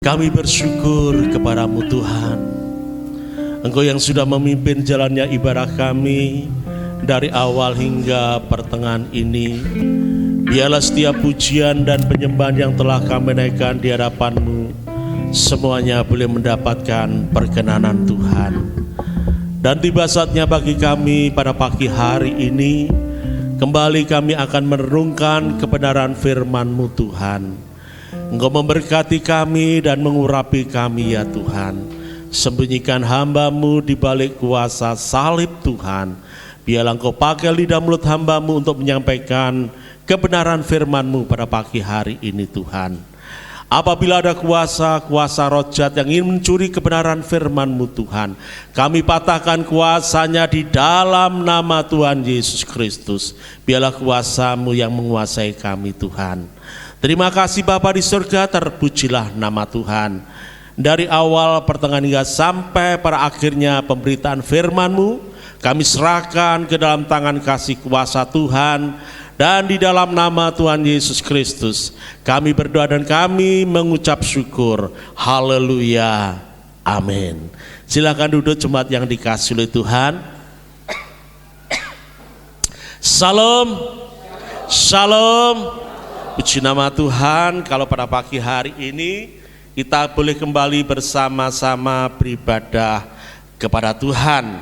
Kami bersyukur kepadamu Tuhan. Engkau yang sudah memimpin jalannya ibadah kami dari awal hingga pertengahan ini. Biarlah setiap pujian dan penyembahan yang telah kami naikkan di hadapan-Mu, semuanya boleh mendapatkan perkenanan Tuhan. Dan tiba saatnya bagi kami pada pagi hari ini, kembali kami akan merenungkan kebenaran firman-Mu Tuhan. Engkau memberkati kami dan mengurapi kami ya Tuhan. Sembunyikan hamba-Mu di balik kuasa salib Tuhan. Biarlah Engkau pakai lidah mulut hamba-Mu untuk menyampaikan kebenaran firman-Mu pada pagi hari ini Tuhan. Apabila ada kuasa roh jahat yang ingin mencuri kebenaran firman-Mu Tuhan, kami patahkan kuasanya di dalam nama Tuhan Yesus Kristus. Biarlah kuasa-Mu yang menguasai kami Tuhan. Terima kasih Bapa di surga, terpujilah nama Tuhan. Dari awal pertengahan hingga sampai pada akhirnya pemberitaan firman-Mu, kami serahkan ke dalam tangan kasih kuasa Tuhan. Dan di dalam nama Tuhan Yesus Kristus, kami berdoa dan kami mengucap syukur. Haleluya, amin. Silakan duduk jemaat yang dikasihi oleh Tuhan. Salam, shalom. Puji nama Tuhan, kalau pada pagi hari ini kita boleh kembali bersama-sama beribadah kepada Tuhan.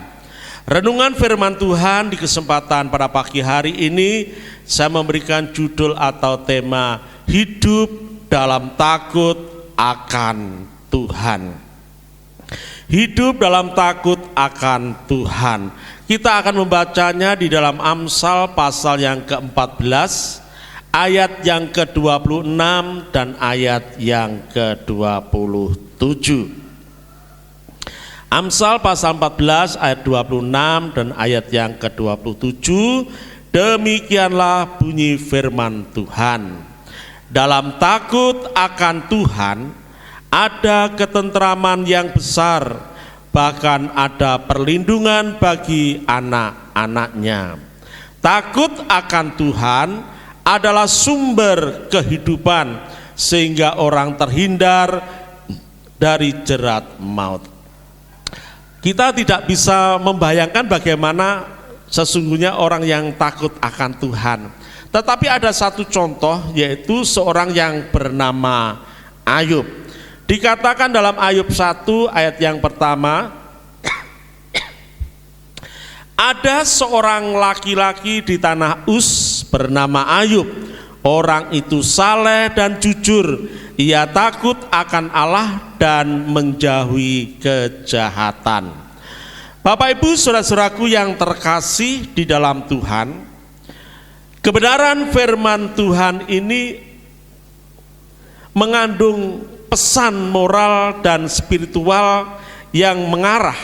Renungan firman Tuhan di kesempatan pada pagi hari ini, saya memberikan judul atau tema hidup dalam takut akan Tuhan. Hidup dalam takut akan Tuhan. Kita akan membacanya di dalam Amsal pasal yang ke-14, ayat yang ke-26 dan ayat yang ke-27. Amsal pasal 14 ayat 26 dan ayat yang ke-27. Demikianlah bunyi firman Tuhan. Dalam takut akan Tuhan ada ketentraman yang besar, bahkan ada perlindungan bagi anak-anaknya. Takut akan Tuhan adalah sumber kehidupan sehingga orang terhindar dari jerat maut. Kita tidak bisa membayangkan bagaimana sesungguhnya orang yang takut akan Tuhan. Tetapi ada satu contoh, yaitu seorang yang bernama Ayub. Dikatakan dalam Ayub 1 ayat yang pertama, ada seorang laki-laki di tanah Uz bernama Ayub. Orang itu saleh dan jujur. Ia takut akan Allah dan menjauhi kejahatan. Bapak Ibu saudara-saudaraku yang terkasih di dalam Tuhan, kebenaran firman Tuhan ini mengandung pesan moral dan spiritual yang mengarah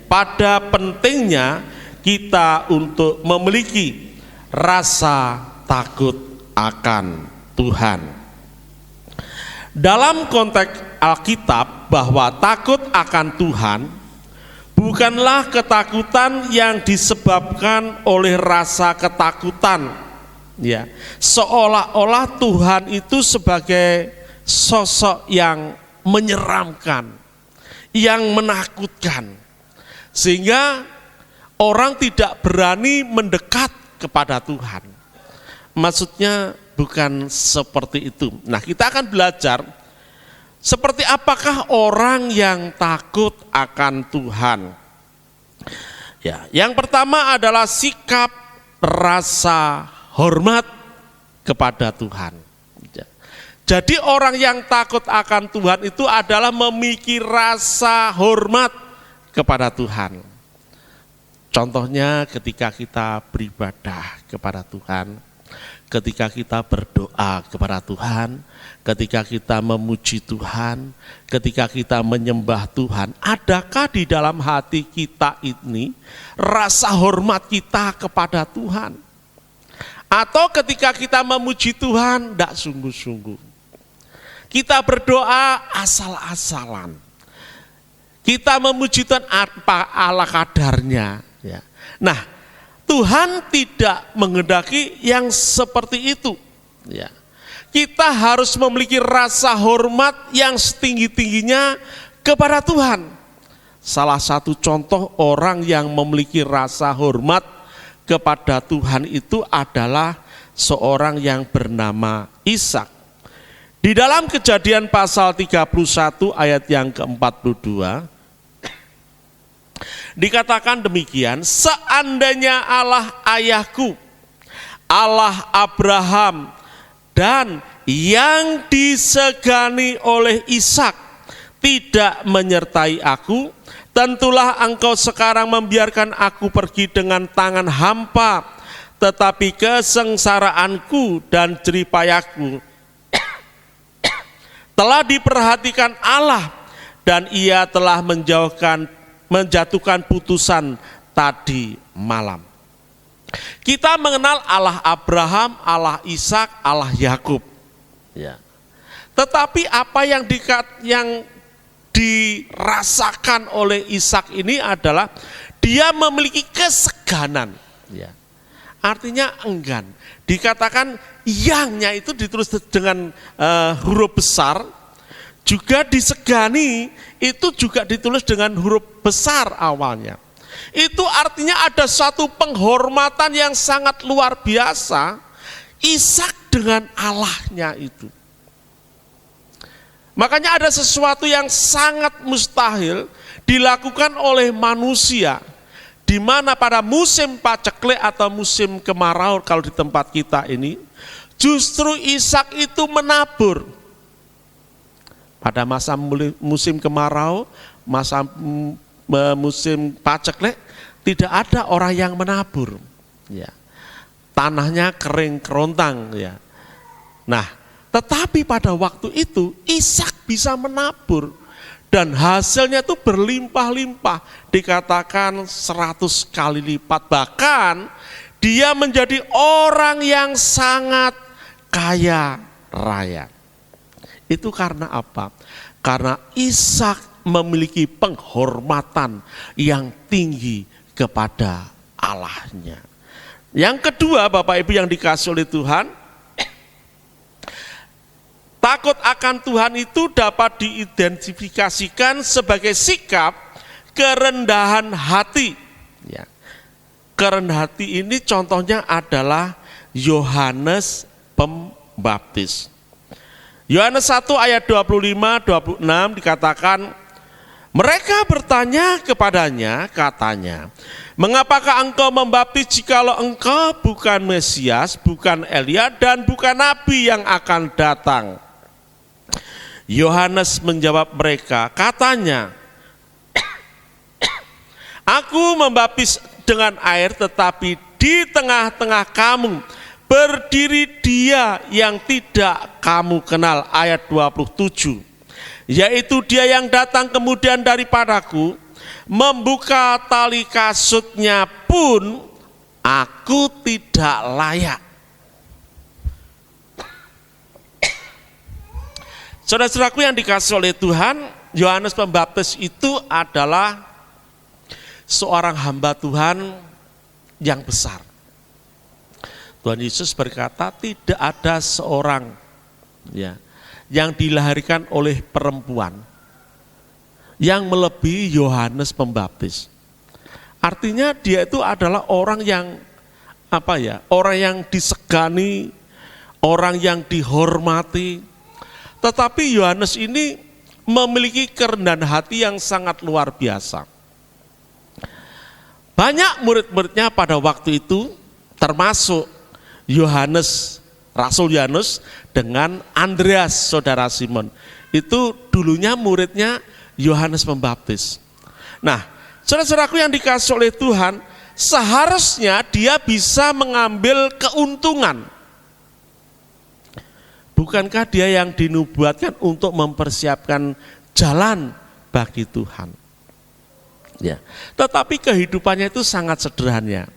pada pentingnya kita untuk memiliki rasa takut akan Tuhan. Dalam konteks Alkitab, bahwa takut akan Tuhan bukanlah ketakutan yang disebabkan oleh rasa ketakutan, seolah-olah Tuhan itu sebagai sosok yang menyeramkan, yang menakutkan, sehingga orang tidak berani mendekat kepada Tuhan. Maksudnya bukan seperti itu. Nah, kita akan belajar seperti apakah orang yang takut akan Tuhan. Yang pertama adalah sikap rasa hormat kepada Tuhan. Jadi orang yang takut akan Tuhan itu adalah memiliki rasa hormat kepada Tuhan. Contohnya ketika kita beribadah kepada Tuhan, ketika kita berdoa kepada Tuhan, ketika kita memuji Tuhan, ketika kita menyembah Tuhan, adakah di dalam hati kita ini rasa hormat kita kepada Tuhan? Atau ketika kita memuji Tuhan, tidak sungguh-sungguh? Kita berdoa asal-asalan. Kita memuji Tuhan apa ala kadarnya. Nah, Tuhan tidak menghendaki yang seperti itu. kita harus memiliki rasa hormat yang setinggi-tingginya kepada Tuhan. Salah satu contoh orang yang memiliki rasa hormat kepada Tuhan itu adalah seorang yang bernama Ishak. Di dalam Kejadian pasal 31 ayat yang ke-42, dikatakan demikian, seandainya Allah ayahku, Allah Abraham, dan yang disegani oleh Ishak tidak menyertai aku, tentulah engkau sekarang membiarkan aku pergi dengan tangan hampa, tetapi kesengsaraanku dan jeripayaku telah diperhatikan Allah, dan ia telah menjatuhkan putusan tadi malam. Kita mengenal Allah Abraham, Allah Ishak, Allah Yakub. Ya. Tetapi apa yang dirasakan oleh Ishak ini adalah dia memiliki keseganan. Ya. Artinya enggan. Dikatakan yangnya itu ditulis dengan huruf besar, juga disegani itu juga ditulis dengan huruf besar awalnya. Itu artinya ada satu penghormatan yang sangat luar biasa Ishak dengan Allahnya itu. Makanya ada sesuatu yang sangat mustahil dilakukan oleh manusia, di mana pada musim paceklik atau musim kemarau kalau di tempat kita ini, justru Ishak itu menabur. Pada masa musim kemarau, masa musim paceklik, tidak ada orang yang menabur. Ya. Tanahnya kering kerontang. Ya. Nah, tetapi pada waktu itu Ishak bisa menabur dan hasilnya itu berlimpah-limpah, dikatakan 100 kali lipat, bahkan dia menjadi orang yang sangat kaya raya. Itu karena apa? Karena Ishak memiliki penghormatan yang tinggi kepada Allahnya. Yang kedua, Bapak Ibu yang dikasihi oleh Tuhan, takut akan Tuhan itu dapat diidentifikasikan sebagai sikap kerendahan hati. Ya. Kerendahan hati ini contohnya adalah Yohanes Pembaptis. Yohanes 1 ayat 25-26 dikatakan, mereka bertanya kepadanya, katanya, mengapakah engkau membaptis jikalau engkau bukan Mesias, bukan Elia, dan bukan Nabi yang akan datang? Yohanes menjawab mereka, katanya, aku membaptis dengan air, tetapi di tengah-tengah kamu berdiri dia yang tidak kamu kenal. Ayat 27, yaitu dia yang datang kemudian daripadaku, membuka tali kasutnya pun aku tidak layak. Saudara-saudaraku yang dikasihi oleh Tuhan, Yohanes Pembaptis itu adalah seorang hamba Tuhan yang besar. Tuhan Yesus berkata, tidak ada seorang yang dilahirkan oleh perempuan yang melebihi Yohanes Pembaptis. Artinya dia itu adalah orang yang orang yang disegani, orang yang dihormati. Tetapi Yohanes ini memiliki kerendahan hati yang sangat luar biasa. Banyak murid-muridnya pada waktu itu, termasuk Yohanes, Rasul Yohanes dengan Andreas, saudara Simon. Itu dulunya muridnya Yohanes Pembaptis. Nah, saudara-saudaraku yang dikasihi oleh Tuhan, seharusnya dia bisa mengambil keuntungan. Bukankah dia yang dinubuatkan untuk mempersiapkan jalan bagi Tuhan? Ya. Tetapi kehidupannya itu sangat sederhana.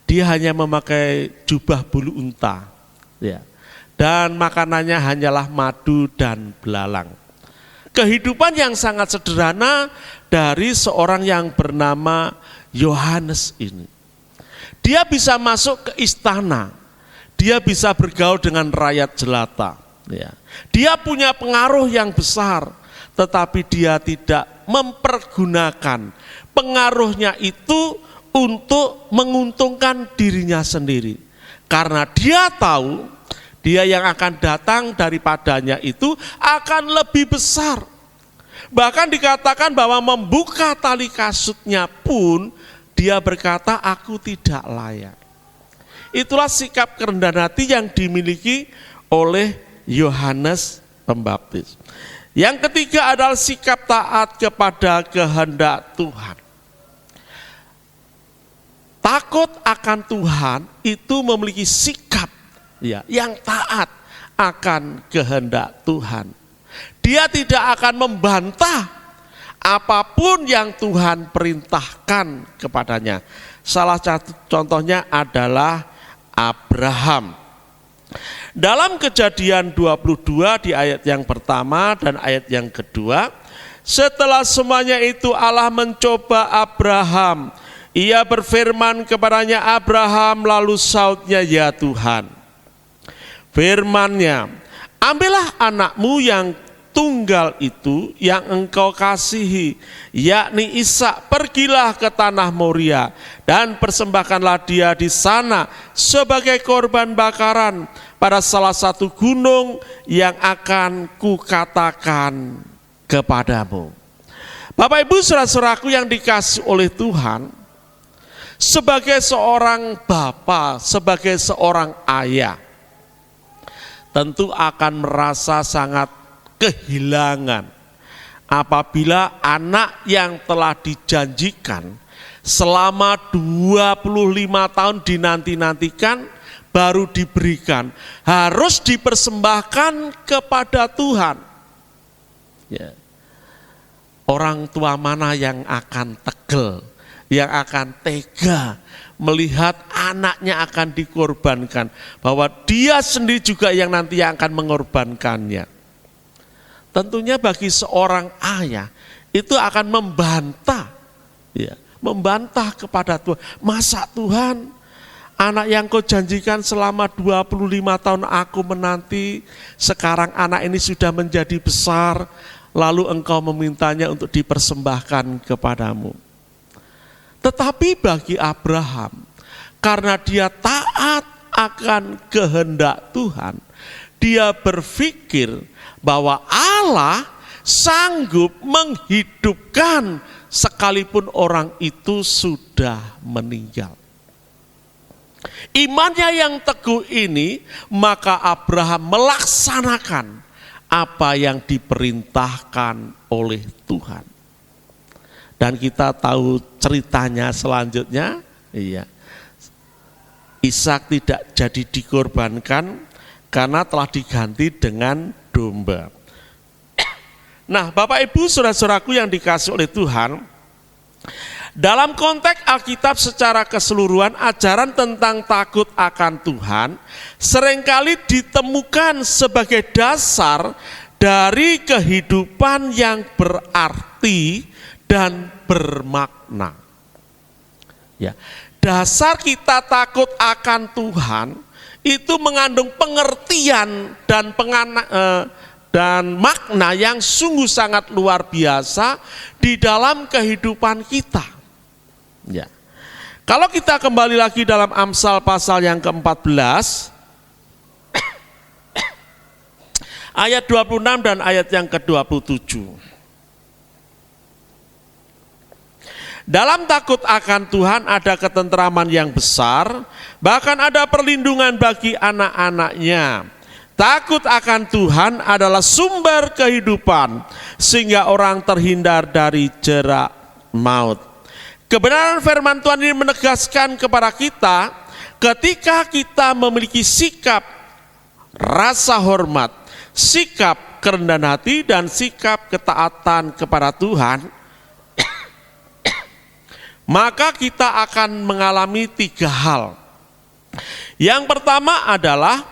Dia hanya memakai jubah bulu unta, ya. Dan makanannya hanyalah madu dan belalang. Kehidupan yang sangat sederhana dari seorang yang bernama Yohanes ini. Dia bisa masuk ke istana, dia bisa bergaul dengan rakyat jelata. Ya. Dia punya pengaruh yang besar, tetapi dia tidak mempergunakan pengaruhnya itu untuk menguntungkan dirinya sendiri. Karena dia tahu dia yang akan datang daripadanya itu akan lebih besar. Bahkan dikatakan bahwa membuka tali kasutnya pun dia berkata, aku tidak layak. Itulah sikap kerendahan hati yang dimiliki oleh Yohanes Pembaptis. Yang ketiga adalah sikap taat kepada kehendak Tuhan. Takut akan Tuhan itu memiliki sikap yang taat akan kehendak Tuhan. Dia tidak akan membantah apapun yang Tuhan perintahkan kepadanya. Salah satu contohnya adalah Abraham. Dalam Kejadian 22 di ayat yang pertama dan ayat yang kedua, setelah semuanya itu Allah mencoba Abraham. Ia berfirman kepadanya, Abraham, lalu sautnya, ya Tuhan. Firman-Nya, ambillah anakmu yang tunggal itu yang engkau kasihi, yakni Ishak, pergilah ke tanah Moria dan persembahkanlah dia di sana sebagai korban bakaran pada salah satu gunung yang akan kukatakan kepadamu. Bapak Ibu saudara-saudaraku yang dikasihi oleh Tuhan, sebagai seorang bapa, sebagai seorang ayah, tentu akan merasa sangat kehilangan apabila anak yang telah dijanjikan selama 25 tahun dinanti-nantikan baru diberikan, harus dipersembahkan kepada Tuhan. Ya. Orang tua mana yang akan tegel, yang akan tega melihat anaknya akan dikorbankan, bahwa dia sendiri juga yang nanti yang akan mengorbankannya. Tentunya bagi seorang ayah itu akan membantah, membantah kepada Tuhan. Masa Tuhan, anak yang kau janjikan selama 25 tahun aku menanti, sekarang anak ini sudah menjadi besar, lalu engkau memintanya untuk dipersembahkan kepadamu. Tetapi bagi Abraham, karena dia taat akan kehendak Tuhan, dia berpikir bahwa Allah sanggup menghidupkan sekalipun orang itu sudah meninggal. Imannya yang teguh ini, maka Abraham melaksanakan apa yang diperintahkan oleh Tuhan. Dan kita tahu ceritanya selanjutnya, Ishak tidak jadi dikorbankan karena telah diganti dengan domba. Nah, Bapak Ibu saudara-saudaraku yang dikasihi oleh Tuhan, dalam konteks Alkitab secara keseluruhan, ajaran tentang takut akan Tuhan seringkali ditemukan sebagai dasar dari kehidupan yang berarti dan bermakna. Ya, dasar kita takut akan Tuhan itu mengandung pengertian dan makna yang sungguh sangat luar biasa di dalam kehidupan kita. Ya. Kalau kita kembali lagi dalam Amsal pasal yang ke-14 ayat 26 dan ayat yang ke-27. Dalam takut akan Tuhan ada ketentraman yang besar, bahkan ada perlindungan bagi anak-anaknya. Takut akan Tuhan adalah sumber kehidupan, sehingga orang terhindar dari jerak maut. Kebenaran firman Tuhan ini menegaskan kepada kita, ketika kita memiliki sikap rasa hormat, sikap kerendahan hati, dan sikap ketaatan kepada Tuhan, maka kita akan mengalami 3 hal. Yang pertama adalah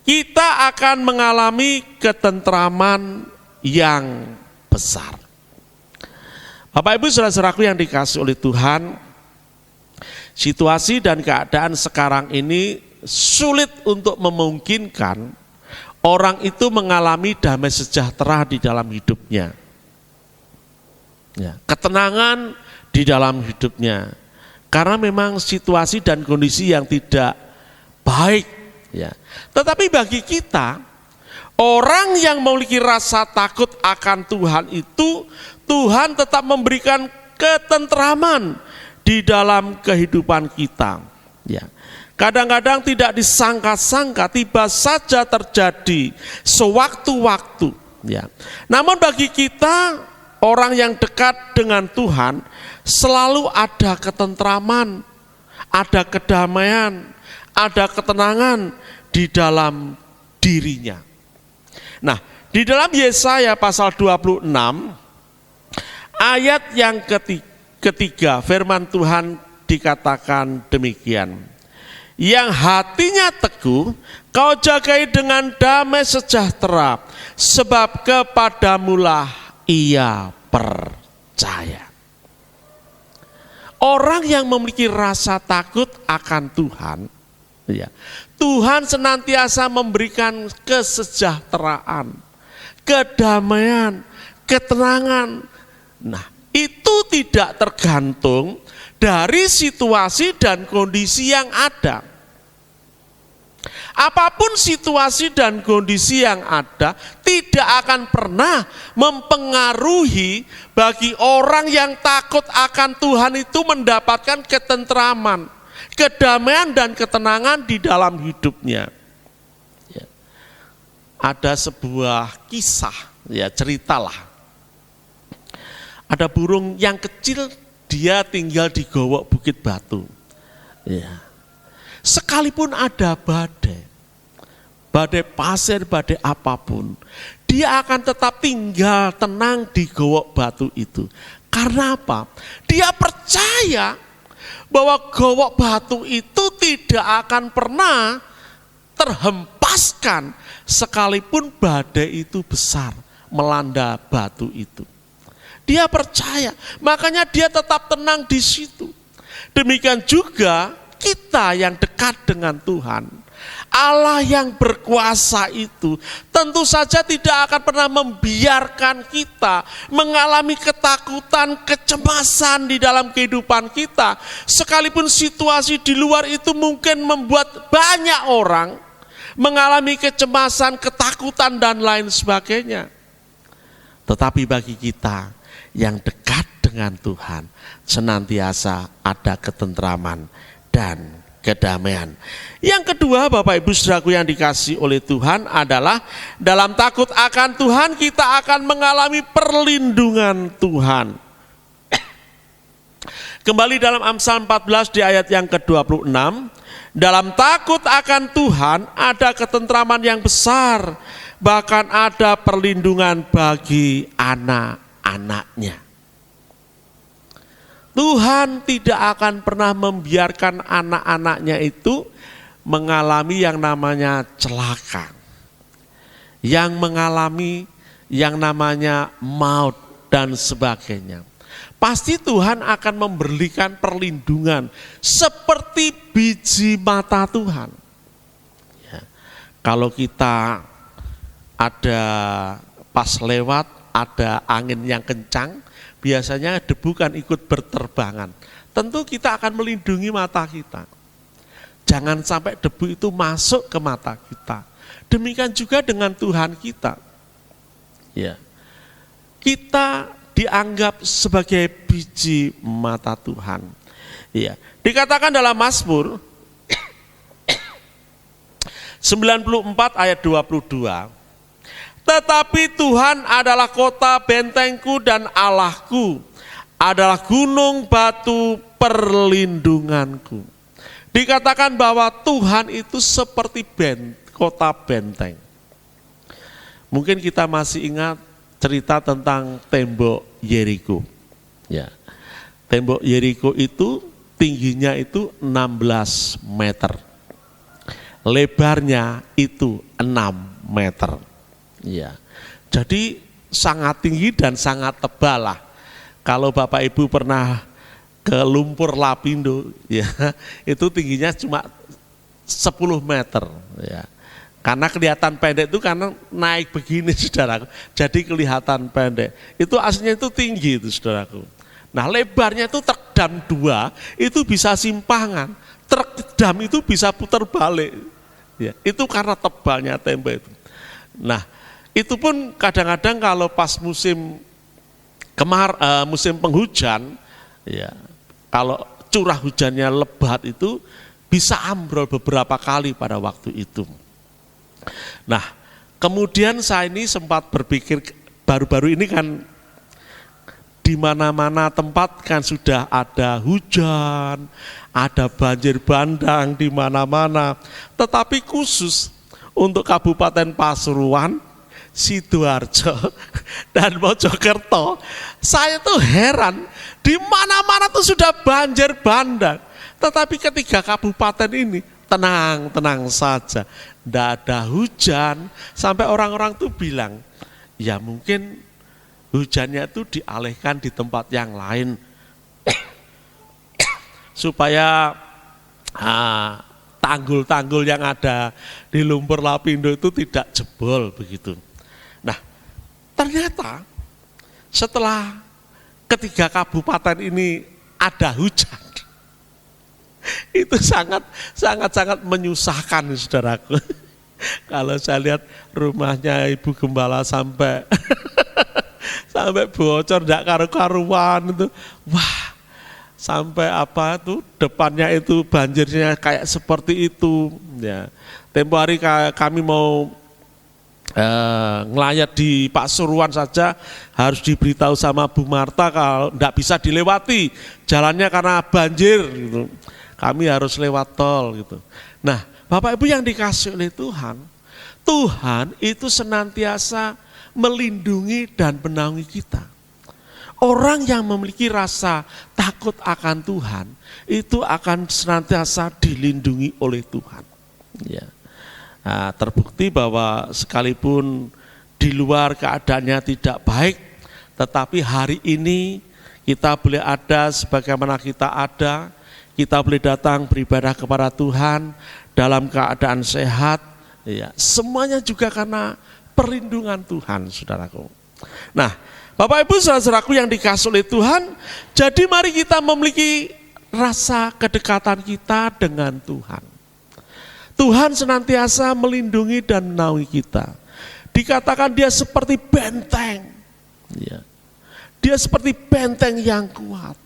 kita akan mengalami ketentraman yang besar. Bapak Ibu saudara-saudaraku yang dikasihi oleh Tuhan, situasi dan keadaan sekarang ini sulit untuk memungkinkan orang itu mengalami damai sejahtera di dalam hidupnya. Ya, ketenangan di dalam hidupnya. Karena memang situasi dan kondisi yang tidak baik. Ya. Tetapi bagi kita, orang yang memiliki rasa takut akan Tuhan itu, Tuhan tetap memberikan ketentraman di dalam kehidupan kita. Ya. Kadang-kadang tidak disangka-sangka, tiba saja terjadi sewaktu-waktu. Ya. Namun bagi kita, orang yang dekat dengan Tuhan, selalu ada ketentraman, ada kedamaian, ada ketenangan di dalam dirinya. Nah, di dalam Yesaya pasal 26, ayat yang ketiga, firman Tuhan dikatakan demikian. Yang hatinya teguh, kau jagai dengan damai sejahtera, sebab kepadamulah ia percaya. Orang yang memiliki rasa takut akan Tuhan, ya, Tuhan senantiasa memberikan kesejahteraan, kedamaian, ketenangan. Nah, itu tidak tergantung dari situasi dan kondisi yang ada. Apapun situasi dan kondisi yang ada, tidak akan pernah mempengaruhi bagi orang yang takut akan Tuhan itu mendapatkan ketentraman, kedamaian dan ketenangan di dalam hidupnya. Ya. Ada sebuah kisah, ya ceritalah. Ada burung yang kecil, dia tinggal di gowok Bukit Batu. Ya. Sekalipun ada badai pasir, badai apapun, dia akan tetap tinggal tenang di gowok batu itu. Karena apa? Dia percaya bahwa gowok batu itu tidak akan pernah terhempaskan sekalipun badai itu besar melanda batu itu. Dia percaya, makanya dia tetap tenang di situ. Demikian juga kita yang dekat dengan Tuhan, Allah yang berkuasa itu tentu saja tidak akan pernah membiarkan kita mengalami ketakutan, kecemasan di dalam kehidupan kita. Sekalipun situasi di luar itu mungkin membuat banyak orang mengalami kecemasan, ketakutan dan lain sebagainya. Tetapi bagi kita yang dekat dengan Tuhan, senantiasa ada ketentraman dan kedamaian. Yang kedua, Bapak Ibu Saudaraku yang dikasihi oleh Tuhan, adalah dalam takut akan Tuhan kita akan mengalami perlindungan Tuhan. Kembali dalam Amsal 14 di ayat yang ke-26, dalam takut akan Tuhan ada ketentraman yang besar, bahkan ada perlindungan bagi anak-anaknya. Tuhan tidak akan pernah membiarkan anak-anaknya itu mengalami yang namanya celaka, yang mengalami yang namanya maut dan sebagainya. Pasti Tuhan akan memberikan perlindungan seperti biji mata Tuhan. Ya. Kalau kita ada pas lewat, ada angin yang kencang, biasanya debu kan ikut berterbangan. Tentu kita akan melindungi mata kita. Jangan sampai debu itu masuk ke mata kita. Demikian juga dengan Tuhan kita. Ya. Kita dianggap sebagai biji mata Tuhan. Ya. Dikatakan dalam Mazmur 94 ayat 22. Tetapi Tuhan adalah kota bentengku dan Allahku, adalah gunung batu perlindunganku. Dikatakan bahwa Tuhan itu seperti kota benteng. Mungkin kita masih ingat cerita tentang tembok Yeriko. Ya. Tembok Yeriko itu tingginya itu 16 meter. Lebarnya itu 6 meter. Ya, jadi sangat tinggi dan sangat tebal lah. Kalau Bapak Ibu pernah ke Lumpur Lapindo, ya itu tingginya cuma 10 meter ya. Karena kelihatan pendek itu karena naik begini saudaraku, jadi kelihatan pendek. Itu aslinya itu tinggi itu saudaraku. Nah lebarnya itu truk dam 2 itu bisa simpangan, truk dam itu bisa putar balik. Ya, itu karena tebalnya tembok itu. Nah itu pun kadang-kadang kalau pas musim musim penghujan, ya kalau curah hujannya lebat itu bisa ambrol beberapa kali pada waktu itu. Nah, kemudian saya ini sempat berpikir baru-baru ini kan di mana-mana tempat kan sudah ada hujan, ada banjir bandang di mana-mana. Tetapi khusus untuk Kabupaten Pasuruan, Sidoarjo dan Mojokerto, saya tuh heran di mana-mana tuh sudah banjir bandang. Tetapi ketika kabupaten ini tenang saja, tidak ada hujan, sampai orang-orang tuh bilang, ya mungkin hujannya itu dialihkan di tempat yang lain supaya tanggul-tanggul yang ada di Lumpur Lapindo itu tidak jebol begitu. Nah, ternyata setelah ketiga kabupaten ini ada hujan, itu sangat menyusahkan saudaraku. Kalau saya lihat rumahnya Ibu Gembala sampai bocor, tidak karu-karuan itu, wah, sampai apa tuh depannya itu banjirnya kayak seperti itu. Ya, tempo hari kami mau ngelayat di Pasuruan saja harus diberitahu sama Bu Marta kalau tidak bisa dilewati jalannya karena banjir gitu. Kami harus lewat tol gitu. Nah, Bapak Ibu yang dikasih oleh Tuhan, Tuhan itu senantiasa melindungi dan menaungi kita. Orang yang memiliki rasa takut akan Tuhan itu akan senantiasa dilindungi oleh Tuhan. Ya. Nah, terbukti bahwa sekalipun di luar keadaannya tidak baik, tetapi hari ini kita boleh ada sebagaimana kita ada. Kita boleh datang beribadah kepada Tuhan dalam keadaan sehat, ya, semuanya juga karena perlindungan Tuhan, saudaraku. Nah, Bapak Ibu saudara-saudaraku yang dikasihi oleh Tuhan, jadi mari kita memiliki rasa kedekatan kita dengan Tuhan. Tuhan senantiasa melindungi dan menaungi kita. Dikatakan dia seperti benteng, ya. Dia seperti benteng yang kuat.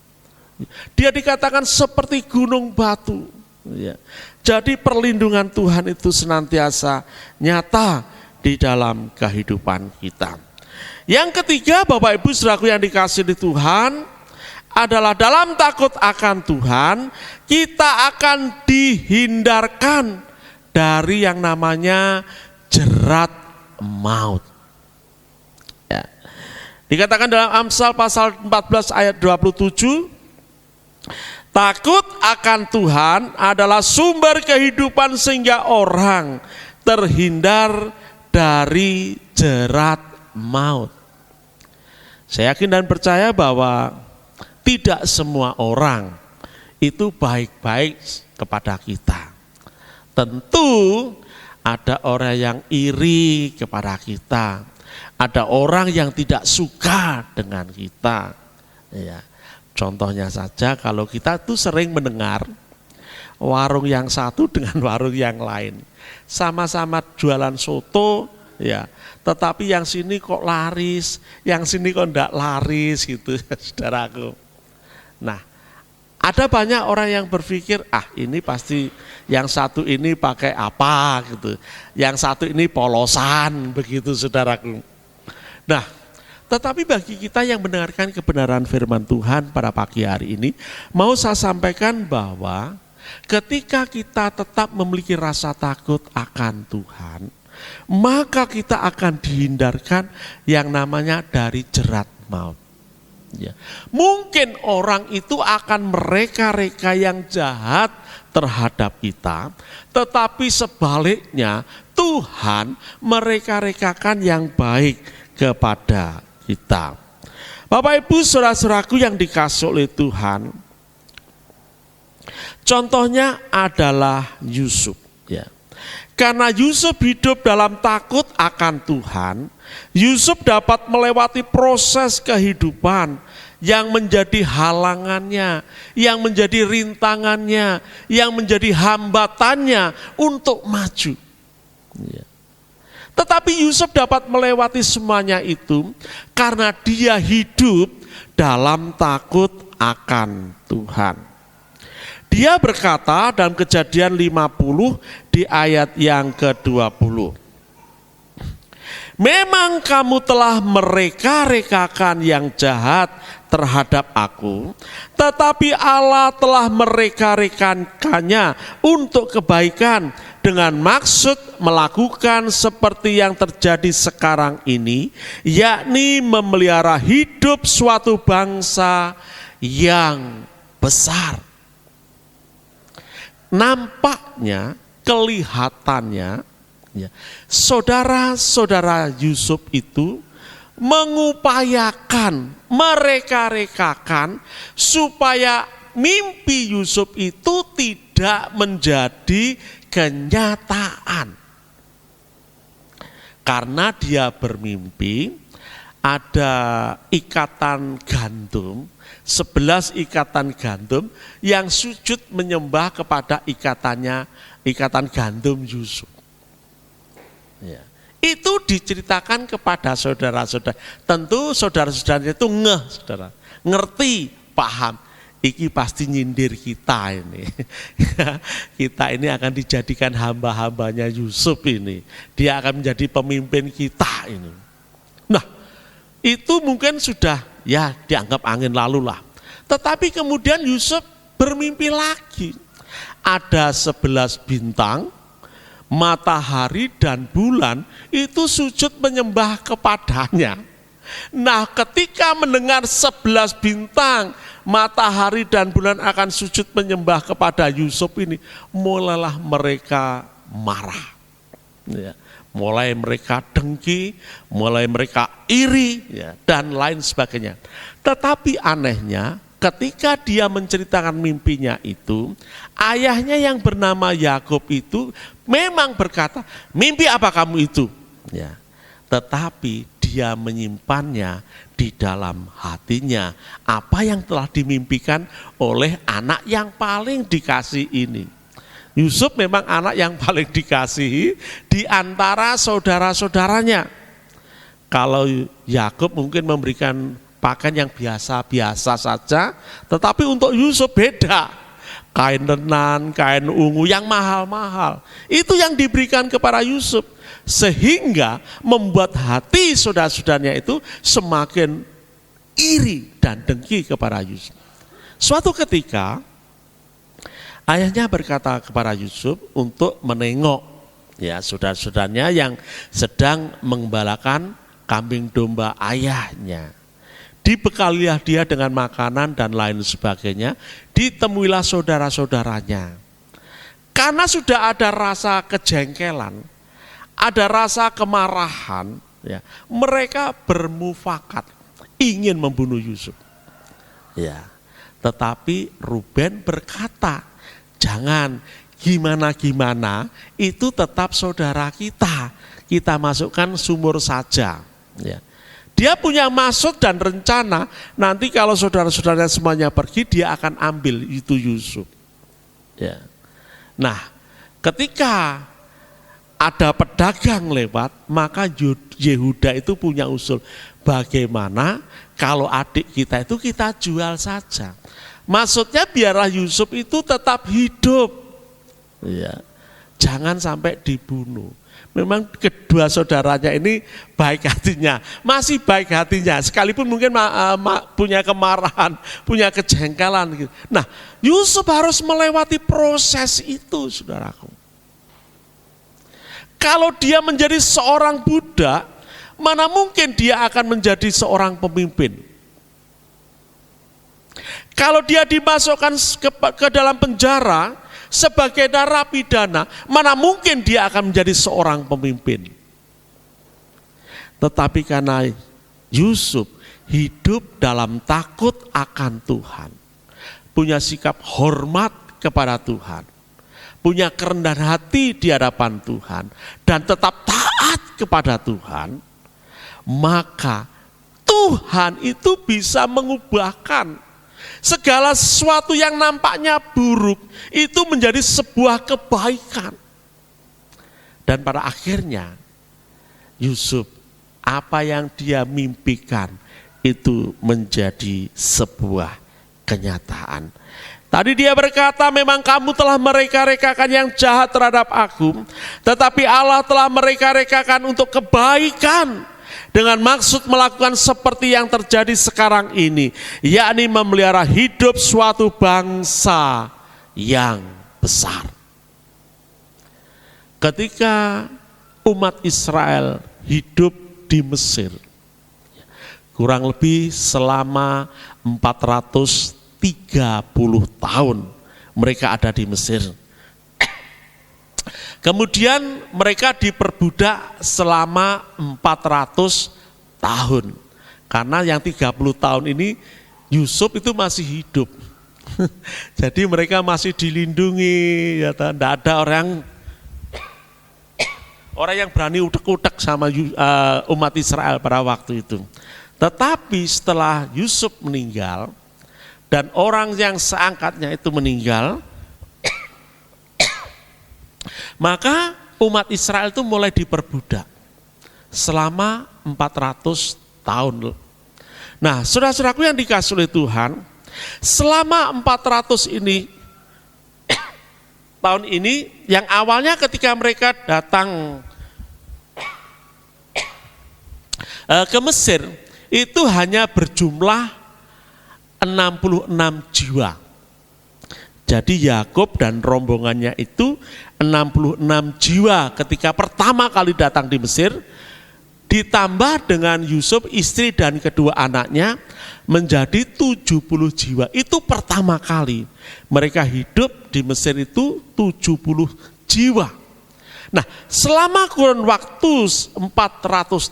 Dia dikatakan seperti gunung batu. Ya. Jadi perlindungan Tuhan itu senantiasa nyata di dalam kehidupan kita. Yang ketiga, Bapak Ibu saudaraku yang dikasihi Tuhan, adalah dalam takut akan Tuhan, kita akan dihindarkan dari yang namanya jerat maut. Ya. Dikatakan dalam Amsal pasal 14 ayat 27, takut akan Tuhan adalah sumber kehidupan sehingga orang terhindar dari jerat maut. Saya yakin dan percaya bahwa tidak semua orang itu baik-baik kepada kita. Tentu ada orang yang iri kepada kita, ada orang yang tidak suka dengan kita. Ya. Contohnya saja kalau kita tuh sering mendengar warung yang satu dengan warung yang lain. Sama-sama jualan soto, ya, tetapi yang sini kok laris, yang sini kok enggak laris gitu, saudaraku. Nah, ada banyak orang yang berpikir, ini pasti yang satu ini pakai apa gitu, yang satu ini polosan begitu, saudaraku. Nah, tetapi bagi kita yang mendengarkan kebenaran firman Tuhan pada pagi hari ini, mau saya sampaikan bahwa ketika kita tetap memiliki rasa takut akan Tuhan, maka kita akan dihindarkan yang namanya dari jerat maut. Ya. Mungkin orang itu akan mereka-reka yang jahat terhadap kita, tetapi sebaliknya Tuhan mereka-rekakan yang baik kepada kita. Bapak Ibu saudara-saudaraku yang dikasihi oleh Tuhan, contohnya adalah Yusuf. Ya. Karena Yusuf hidup dalam takut akan Tuhan, Yusuf dapat melewati proses kehidupan yang menjadi halangannya, yang menjadi rintangannya, yang menjadi hambatannya untuk maju. Ya. Tetapi Yusuf dapat melewati semuanya itu karena dia hidup dalam takut akan Tuhan. Dia berkata dalam Kejadian 50 di ayat yang ke-20. Memang kamu telah mereka-rekakan yang jahat terhadap aku, tetapi Allah telah mereka-rekankannya untuk kebaikan dengan maksud melakukan seperti yang terjadi sekarang ini, yakni memelihara hidup suatu bangsa yang besar. Nampaknya, kelihatannya, ya, saudara-saudara Yusuf itu mengupayakan, mereka-rekakan supaya mimpi Yusuf itu tidak menjadi kenyataan. Karena dia bermimpi ada ikatan gandum, 11 ikatan gandum yang sujud menyembah kepada ikatan gandum Yusuf. Ya. Itu diceritakan kepada saudara-saudara. Tentu saudara-saudaranya itu saudara, ngerti, paham. Iki pasti nyindir kita ini. Kita ini akan dijadikan hamba-hambanya Yusuf ini. Dia akan menjadi pemimpin kita ini. Nah, itu mungkin sudah ya dianggap angin lalu lah. Tetapi kemudian Yusuf bermimpi lagi. Ada 11 bintang, matahari dan bulan itu sujud menyembah kepadanya. Nah, ketika mendengar 11 bintang, matahari dan bulan akan sujud menyembah kepada Yusuf ini, mulailah mereka marah. Ya. Mulai mereka dengki, mulai mereka iri, ya, dan lain sebagainya. Tetapi anehnya, ketika dia menceritakan mimpinya itu, ayahnya yang bernama Yakub itu memang berkata, mimpi apa kamu itu? Ya. Tetapi dia menyimpannya di dalam hatinya, apa yang telah dimimpikan oleh anak yang paling dikasih ini. Yusuf memang anak yang paling dikasihi di antara saudara-saudaranya. Kalau Yakub mungkin memberikan pakaian yang biasa-biasa saja, tetapi untuk Yusuf beda. Kain lenan, kain ungu yang mahal-mahal. Itu yang diberikan kepada Yusuf. Sehingga membuat hati saudara-saudaranya itu semakin iri dan dengki kepada Yusuf. Suatu ketika, ayahnya berkata kepada Yusuf untuk menengok ya saudara-saudaranya yang sedang mengembalakan kambing domba ayahnya. Dibekalilah dia dengan makanan dan lain sebagainya, ditemuilah saudara-saudaranya. Karena sudah ada rasa kejengkelan, ada rasa kemarahan, ya, mereka bermufakat ingin membunuh Yusuf. Ya, tetapi Ruben berkata, jangan, gimana-gimana, itu tetap saudara kita. Kita masukkan sumur saja. Ya. Dia punya maksud dan rencana, nanti kalau saudara-saudaranya semuanya pergi, dia akan ambil itu Yusuf. Ya. Nah, ketika ada pedagang lewat, maka Yehuda itu punya usul. Bagaimana kalau adik kita itu kita jual saja. Maksudnya biarlah Yusuf itu tetap hidup, ya, jangan sampai dibunuh. Memang kedua saudaranya ini baik hatinya, masih baik hatinya, sekalipun mungkin punya kemarahan, punya kejengkelan. Gitu. Nah, Yusuf harus melewati proses itu, saudaraku. Kalau dia menjadi seorang budak, mana mungkin dia akan menjadi seorang pemimpin? Kalau dia dimasukkan ke dalam penjara sebagai narapidana, mana mungkin dia akan menjadi seorang pemimpin? Tetapi karena Yusuf hidup dalam takut akan Tuhan, punya sikap hormat kepada Tuhan, punya kerendahan hati di hadapan Tuhan, dan tetap taat kepada Tuhan, maka Tuhan itu bisa mengubahkan segala sesuatu yang nampaknya buruk itu menjadi sebuah kebaikan. Dan pada akhirnya Yusuf, apa yang dia mimpikan itu menjadi sebuah kenyataan. Tadi dia berkata, memang kamu telah mereka-rekakan yang jahat terhadap aku, tetapi Allah telah mereka-rekakan untuk kebaikan, dengan maksud melakukan seperti yang terjadi sekarang ini, yakni memelihara hidup suatu bangsa yang besar. Ketika umat Israel hidup di Mesir, kurang lebih selama 430 tahun mereka ada di Mesir. Kemudian mereka diperbudak selama 400 tahun. Karena yang 30 tahun ini Yusuf itu masih hidup. Jadi mereka masih dilindungi, ya, tidak ada orang yang berani utek-utek sama umat Israel pada waktu itu. Tetapi setelah Yusuf meninggal dan orang yang seangkatnya itu meninggal, maka umat Israel itu mulai diperbudak selama 400 tahun. Nah, saudara-saudaraku yang dikasihi oleh Tuhan, selama 400 tahun ini, yang awalnya ketika mereka datang ke Mesir, itu hanya berjumlah 66 jiwa. Jadi Yakub dan rombongannya itu 66 jiwa ketika pertama kali datang di Mesir, ditambah dengan Yusuf, istri dan kedua anaknya menjadi 70 jiwa. Itu pertama kali mereka hidup di Mesir itu 70 jiwa. Nah, selama kurun waktu 400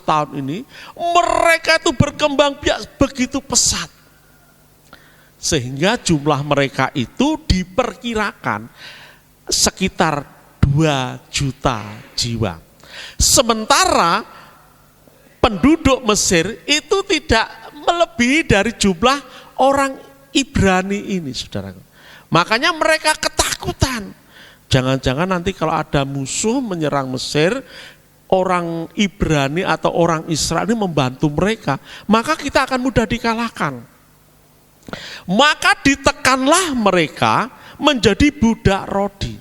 tahun ini, mereka itu berkembang biak begitu pesat. Sehingga jumlah mereka itu diperkirakan sekitar 2 juta jiwa. Sementara penduduk Mesir itu tidak melebihi dari jumlah orang Ibrani ini, saudara. Makanya mereka ketakutan. Jangan-jangan nanti kalau ada musuh menyerang Mesir, orang Ibrani atau orang Israel ini membantu mereka, maka kita akan mudah dikalahkan. Maka ditekanlah mereka menjadi budak rodi.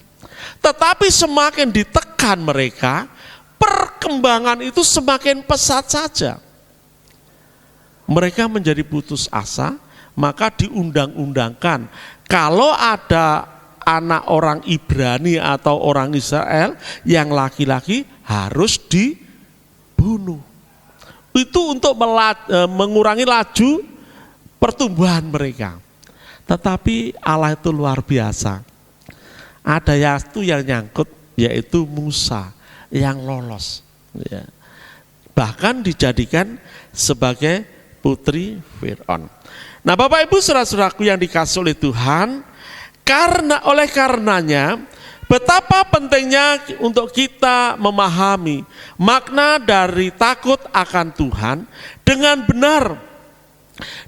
Tetapi semakin ditekan mereka, perkembangan itu semakin pesat saja. Mereka menjadi putus asa, maka diundang-undangkan kalau ada anak orang Ibrani atau orang Israel yang laki-laki harus dibunuh. Itu untuk mengurangi laju pertumbuhan mereka. Tetapi Allah itu luar biasa. Ada yang nyangkut, yaitu Musa yang lolos. Ya. Bahkan dijadikan sebagai putri Fir'aun. Nah, Bapak Ibu saudara-saudaraku yang dikasihi oleh Tuhan, oleh karenanya betapa pentingnya untuk kita memahami makna dari takut akan Tuhan dengan benar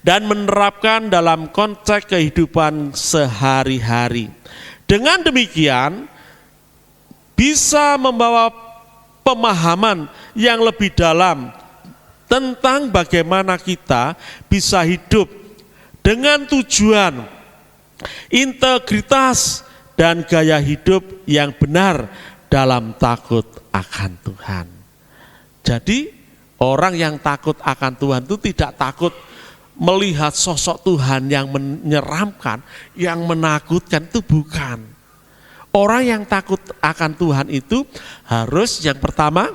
dan menerapkan dalam konteks kehidupan sehari-hari. Dengan demikian bisa membawa pemahaman yang lebih dalam tentang bagaimana kita bisa hidup dengan tujuan, integritas, dan gaya hidup yang benar dalam takut akan Tuhan. Jadi orang yang takut akan Tuhan itu tidak takut melihat sosok Tuhan yang menyeramkan, yang menakutkan, itu bukan. Orang yang takut akan Tuhan itu harus yang pertama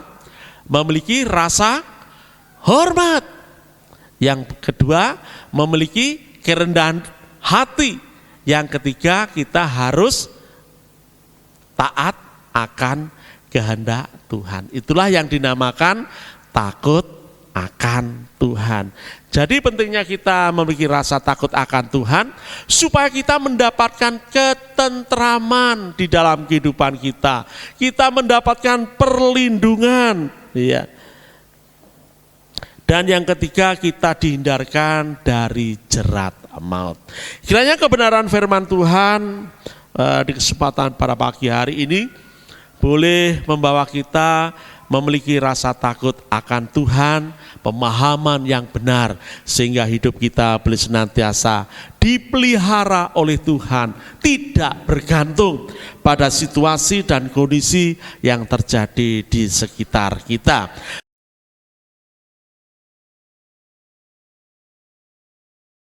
memiliki rasa hormat. Yang kedua memiliki kerendahan hati. Yang ketiga kita harus taat akan kehendak Tuhan. Itulah yang dinamakan takut akan Tuhan. Jadi pentingnya kita memiliki rasa takut akan Tuhan supaya kita mendapatkan ketentraman di dalam kehidupan kita. Kita mendapatkan perlindungan, ya. Dan yang ketiga, kita dihindarkan dari jerat maut. Kiranya kebenaran firman Tuhan di kesempatan pada pagi hari ini boleh membawa kita memiliki rasa takut akan Tuhan, pemahaman yang benar, sehingga hidup kita boleh senantiasa dipelihara oleh Tuhan, tidak bergantung pada situasi dan kondisi yang terjadi di sekitar kita.